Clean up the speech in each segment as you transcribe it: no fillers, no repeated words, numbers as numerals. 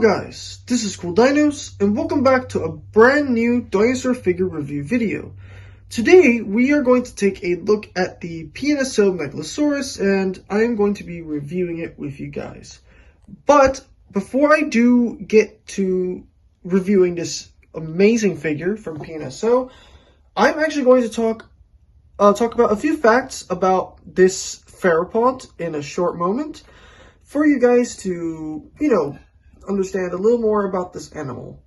guys, this is Cooldinos, and welcome back to a brand new dinosaur figure review video. Today, we are going to take a look at the PNSO Megalosaurus, and I am going to be reviewing it with you guys. But before I do get to reviewing this amazing figure from PNSO, I'm actually going to talk about a few facts about this theropod in a short moment for you guys to, understand a little more about this animal.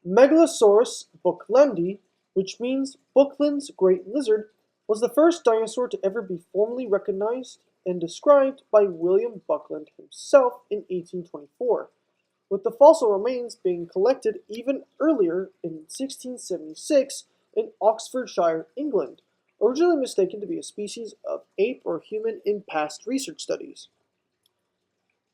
Megalosaurus bucklandi, which means Buckland's great lizard, was the first dinosaur to ever be formally recognized and described by William Buckland himself in 1824, with the fossil remains being collected even earlier in 1676 in Oxfordshire, England, originally mistaken to be a species of ape or human in past research studies.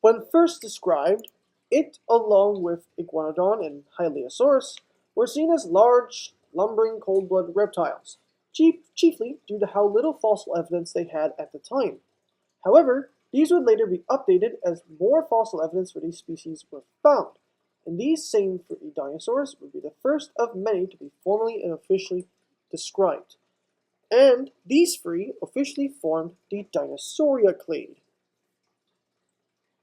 When first described, it, along with Iguanodon and Hylaeosaurus, were seen as large, lumbering, cold-blooded reptiles, chiefly due to how little fossil evidence they had at the time. However, these would later be updated as more fossil evidence for these species were found, and these same three dinosaurs would be the first of many to be formally and officially described. And these three officially formed the Dinosauria clade.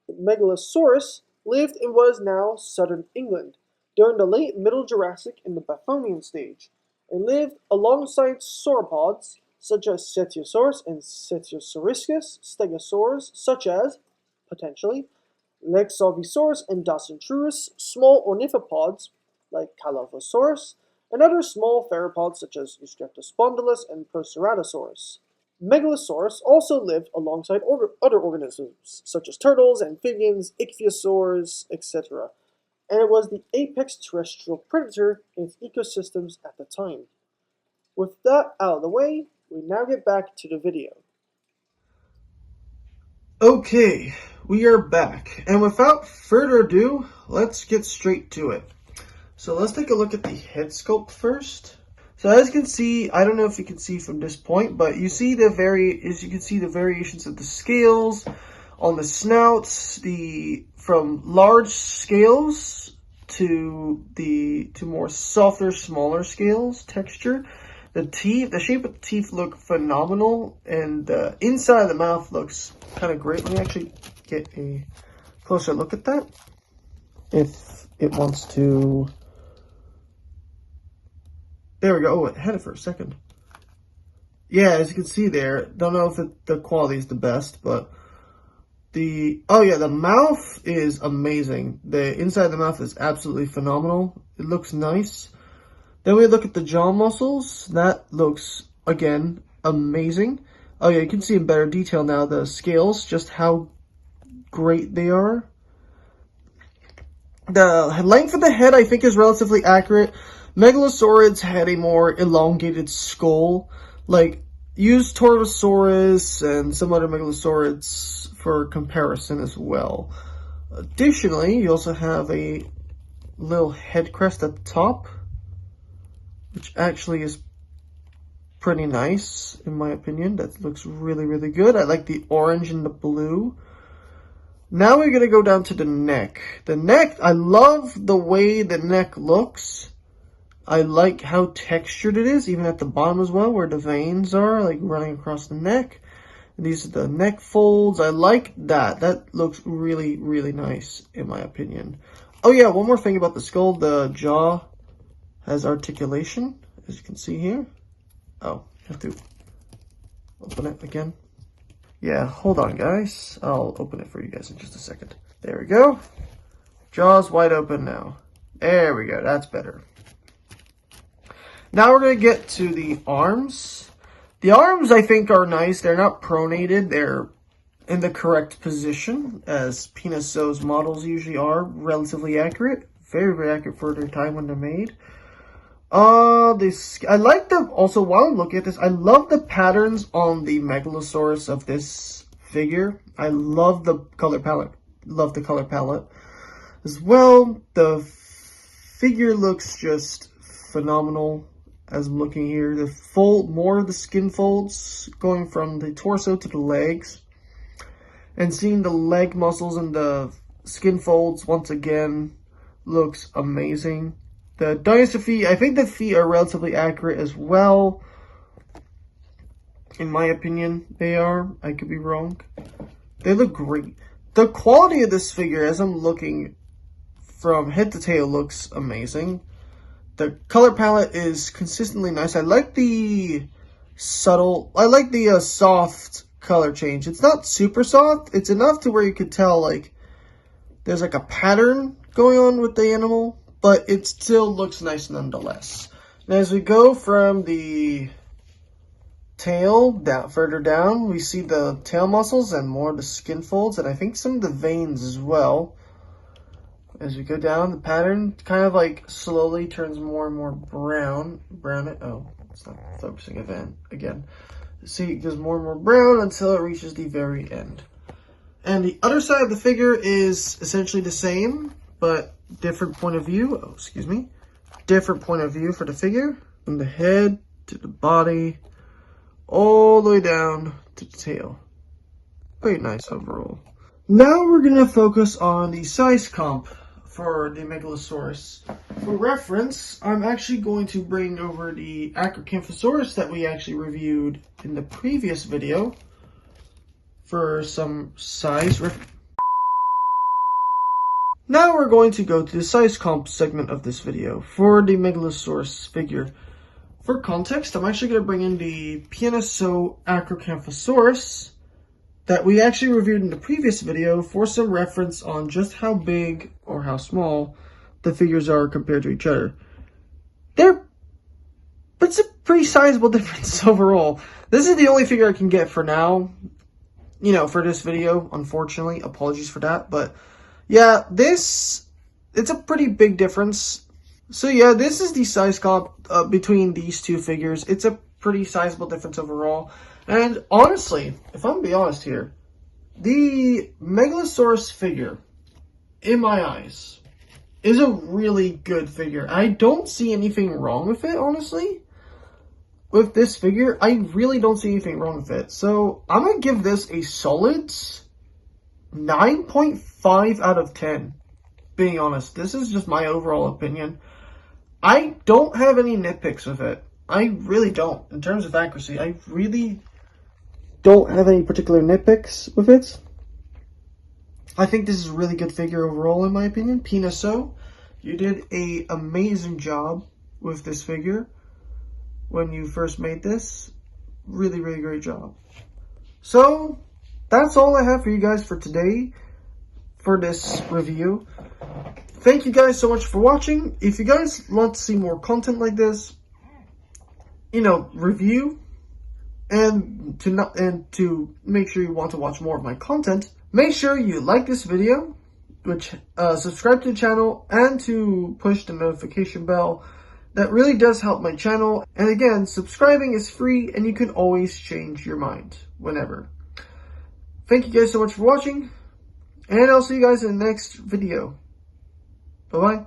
The Megalosaurus lived in what is now southern England during the late Middle Jurassic and the Bathonian stage, and lived alongside sauropods such as Cetiosaurus and Cetiosauriscus, stegosaurs such as, potentially, Lexovisaurus and Dacentrurus, small ornithopods like Calophosaurus, and other small theropods such as Eustreptospondylus and Proceratosaurus. Megalosaurus also lived alongside other organisms, such as turtles, amphibians, ichthyosaurs, etc., and it was the apex terrestrial predator in its ecosystems at the time. With that out of the way, we now get back to the video. Okay, we are back, and without further ado, let's get straight to it. So let's take a look at the head sculpt first. So as you can see, I don't know if you can see from this point, but you see the variations of the scales on the snouts, from large scales to more softer, smaller scales texture. The teeth, the shape of the teeth look phenomenal, and the inside of the mouth looks kind of great. Let me actually get a closer look at that, if it wants to. There we go. Oh, it had it for a second. Yeah, as you can see there, don't know if the quality is the best, but the mouth is amazing. The inside of the mouth is absolutely phenomenal. It looks nice. Then we look at the jaw muscles. That looks, again, amazing. Oh yeah, you can see in better detail now the scales, just how great they are. The length of the head, I think, is relatively accurate. Megalosaurids had a more elongated skull. Like, use Tortosaurus and some other Megalosaurids for comparison as well. Additionally, you also have a little head crest at the top, which actually is pretty nice, in my opinion. That looks really, really good. I like the orange and the blue. Now we're going to go down to the neck. The neck, I love the way the neck looks. I like how textured it is, even at the bottom as well, where the veins are, like, running across the neck. And these are the neck folds. I like that. That looks really, really nice, in my opinion. Oh yeah, one more thing about the skull. The jaw has articulation, as you can see here. Oh, I have to open it again. Yeah, hold on, guys. I'll open it for you guys in just a second. There we go. Jaw's wide open now. There we go. That's better. Now we're going to get to the arms. The arms, I think, are nice. They're not pronated. They're in the correct position, as PNSO's models usually are. Relatively accurate. Very, very accurate for their time when they're made. I like the, also while I'm looking at this, I love the patterns on the Megalosaurus of this figure. I love the color palette. Love the color palette. As well, the figure looks just phenomenal. As I'm looking here, more of the skin folds going from the torso to the legs, and seeing the leg muscles and the skin folds, once again, looks amazing. The dinosaur feet, I think the feet are relatively accurate as well. In my opinion, they are. I could be wrong. They look great. The quality of this figure, as I'm looking from head to tail, looks amazing. The color palette is consistently nice. I like the soft color change. It's not super soft. It's enough to where you could tell, like, there's like a pattern going on with the animal, but it still looks nice nonetheless. And as we go from the tail down, further down, we see the tail muscles and more of the skin folds, and I think some of the veins as well. As we go down, the pattern kind of like slowly turns more and more brown. Oh, it's not focusing again. See, it goes more and more brown until it reaches the very end. And the other side of the figure is essentially the same, but different point of view. Oh, excuse me. Different point of view for the figure. From the head to the body, all the way down to the tail. Very nice overall. Now we're going to focus on the size comp for the Megalosaurus. For reference, I'm actually going to bring over the Acrocanthosaurus that we actually reviewed in the previous video for some size reference. Now we're going to go to the size comp segment of this video for the Megalosaurus figure. For context, I'm actually going to bring in the PNSO Acrocanthosaurus that we actually reviewed in the previous video for some reference on just how big or how small the figures are compared to each other. It's a pretty sizable difference overall. This is the only figure I can get for now, for this video, unfortunately. Apologies for that, but yeah, it's a pretty big difference. So yeah, this is the size comp between these two figures. It's a pretty sizable difference overall. And honestly, if I'm gonna be honest here, the Megalosaurus figure, in my eyes, is a really good figure. I don't see anything wrong with it, honestly. With this figure, I really don't see anything wrong with it. So I'm gonna give this a solid 9.5 out of 10. Being honest, this is just my overall opinion. I don't have any nitpicks with it. I really don't. In terms of accuracy, I really don't have any particular nitpicks with it. I think this is a really good figure overall, in my opinion. PNSO, you did an amazing job with this figure when you first made this. Really, really great job. So, that's all I have for you guys for today for this review. Thank you guys so much for watching. If you guys want to see more content like this, review, and to make sure you want to watch more of my content, make sure you like this video, subscribe to the channel, and to push the notification bell. That really does help my channel. And again, subscribing is free, and you can always change your mind whenever. Thank you guys so much for watching, and I'll see you guys in the next video. Bye-bye.